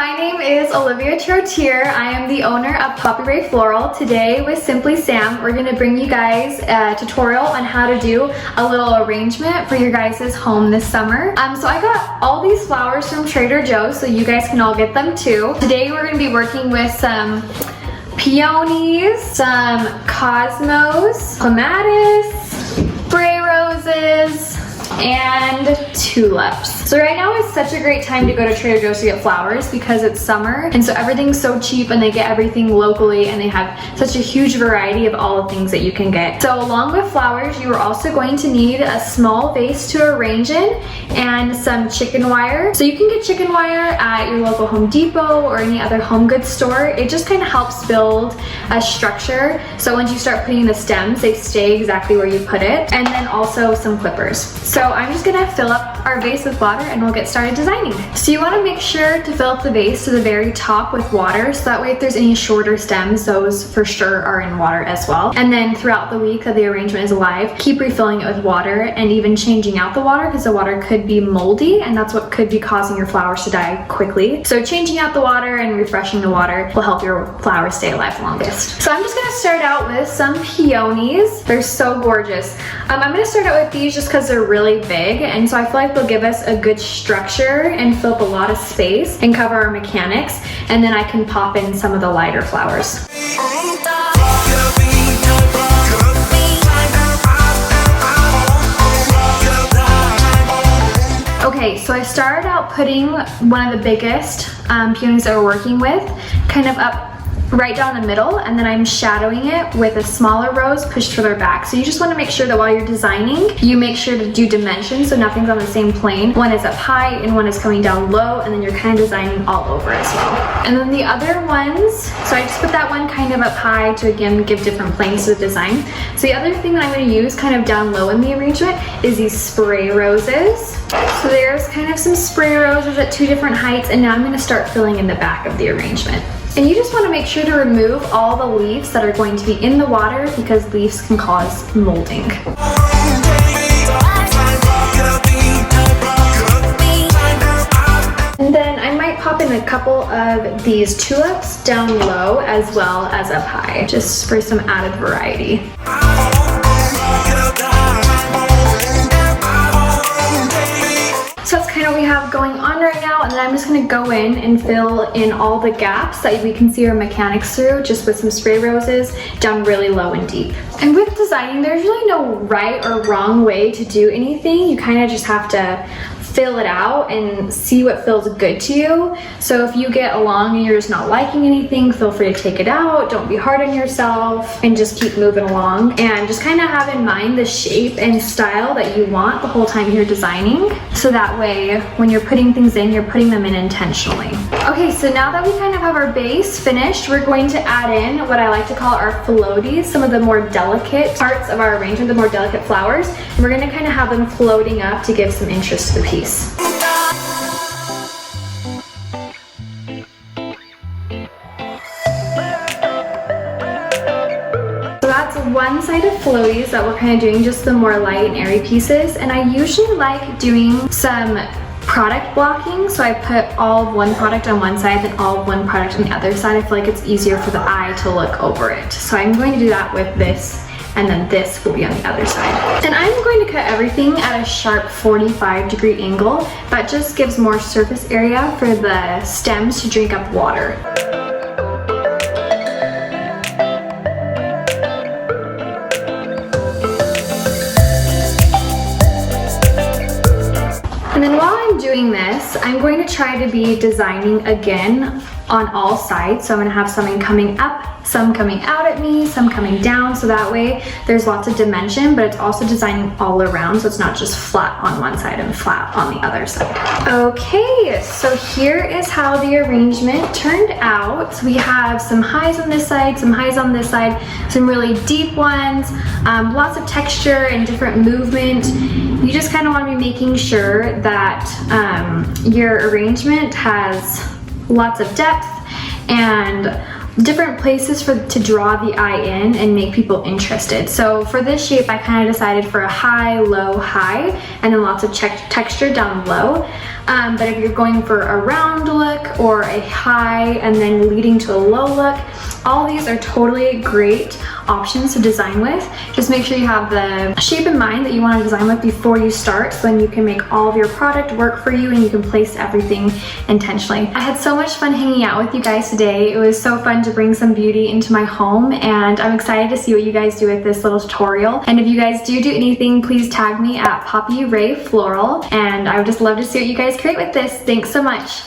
My name is Olivia. I am the owner of Ray Floral. Today with Simply Sam, we're going to bring you guys a tutorial on how to do a little arrangement for your guys' home this summer. So I got all these flowers from Trader Joe's so you guys can all get them too. Today we're going to be working with some peonies, some cosmos, clematis, spray roses, and tulips. So right now is such a great time to go to Trader Joe's to get flowers because it's summer and so everything's so cheap and they get everything locally and they have such a huge variety of all the things that you can get. So along with flowers, you are also going to need a small vase to arrange in and some chicken wire. So you can get chicken wire at your local Home Depot or any other home goods store. It just kind of helps build a structure. So once you start putting the stems, they stay exactly where you put it. And then also some clippers. So I'm just gonna fill up our vase with water and we'll get started designing. So you wanna make sure to fill up the vase to the very top with water so that way if there's any shorter stems, those for sure are in water as well. And then throughout the week that the arrangement is alive, keep refilling it with water and even changing out the water because the water could be moldy and that's what could be causing your flowers to die quickly. So changing out the water and refreshing the water will help your flowers stay alive longest. So I'm just gonna start out with some peonies. They're so gorgeous. I'm gonna start out with these just because they're really big and so I feel like they'll give us a good structure and fill up a lot of space and cover our mechanics, and then I can pop in some of the lighter flowers. Okay, so I started out putting one of the biggest peonies that we're working with kind of up right down the middle, and then I'm shadowing it with a smaller rose pushed further back. So you just want to make sure that while you're designing, you make sure to do dimensions so nothing's on the same plane. One is up high and one is coming down low, and then you're kind of designing all over as well. And then the other ones, so I just put that one kind of up high to again give different planes to the design. So the other thing that I'm going to use kind of down low in the arrangement is these spray roses. So there's kind of some spray roses at two different heights, and now I'm going to start filling in the back of the arrangement. And you just want to make sure to remove all the leaves that are going to be in the water because leaves can cause molding. And then I might pop in a couple of these tulips down low as well as up high, just for some added variety. So that's kind of what we have going on right now, and then I'm just going to go in and fill in all the gaps that we can see our mechanics through just with some spray roses down really low and deep. And with designing, there's really no right or wrong way to do anything. You kind of just have to fill it out and see what feels good to you. So if you get along and you're just not liking anything, feel free to take it out. Don't be hard on yourself and just keep moving along. And just kind of have in mind the shape and style that you want the whole time you're designing. So that way, when you're putting things in, you're putting them in intentionally. Okay, so now that we kind of have our base finished, we're going to add in what I like to call our floaties, some of the more delicate parts of our arrangement, the more delicate flowers. And we're gonna kind of have them floating up to give some interest to the piece. So that's one side of floaties that we're kind of doing, just the more light and airy pieces. And I usually like doing some product blocking, so I put all of one product on one side then all of one product on the other side. I feel like it's easier for the eye to look over it. So I'm going to do that with this, and then this will be on the other side. And I'm going to cut everything at a sharp 45-degree angle. That just gives more surface area for the stems to drink up water. And then while I'm doing this, I'm going to try to be designing again on all sides. So I'm gonna have something coming up, some coming out at me, some coming down, so that way there's lots of dimension, but it's also designing all around, so it's not just flat on one side and flat on the other side. Okay, so here is how the arrangement turned out. So we have some highs on this side, some highs on this side, some really deep ones, lots of texture and different movement. You just kind of want to be making sure that your arrangement has lots of depth and different places to draw the eye in and make people interested. So for this shape, I kind of decided for a high, low, high, and then lots of texture down low. But if you're going for a round look or a high and then leading to a low look, all these are totally great options to design with. Just make sure you have the shape in mind that you want to design with before you start, so then you can make all of your product work for you and you can place everything intentionally. I had so much fun hanging out with you guys today. It was so fun to bring some beauty into my home, and I'm excited to see what you guys do with this little tutorial. And if you guys do anything, please tag me at Poppy Ray Floral, and I would just love to see what you guys create with this. Thanks so much.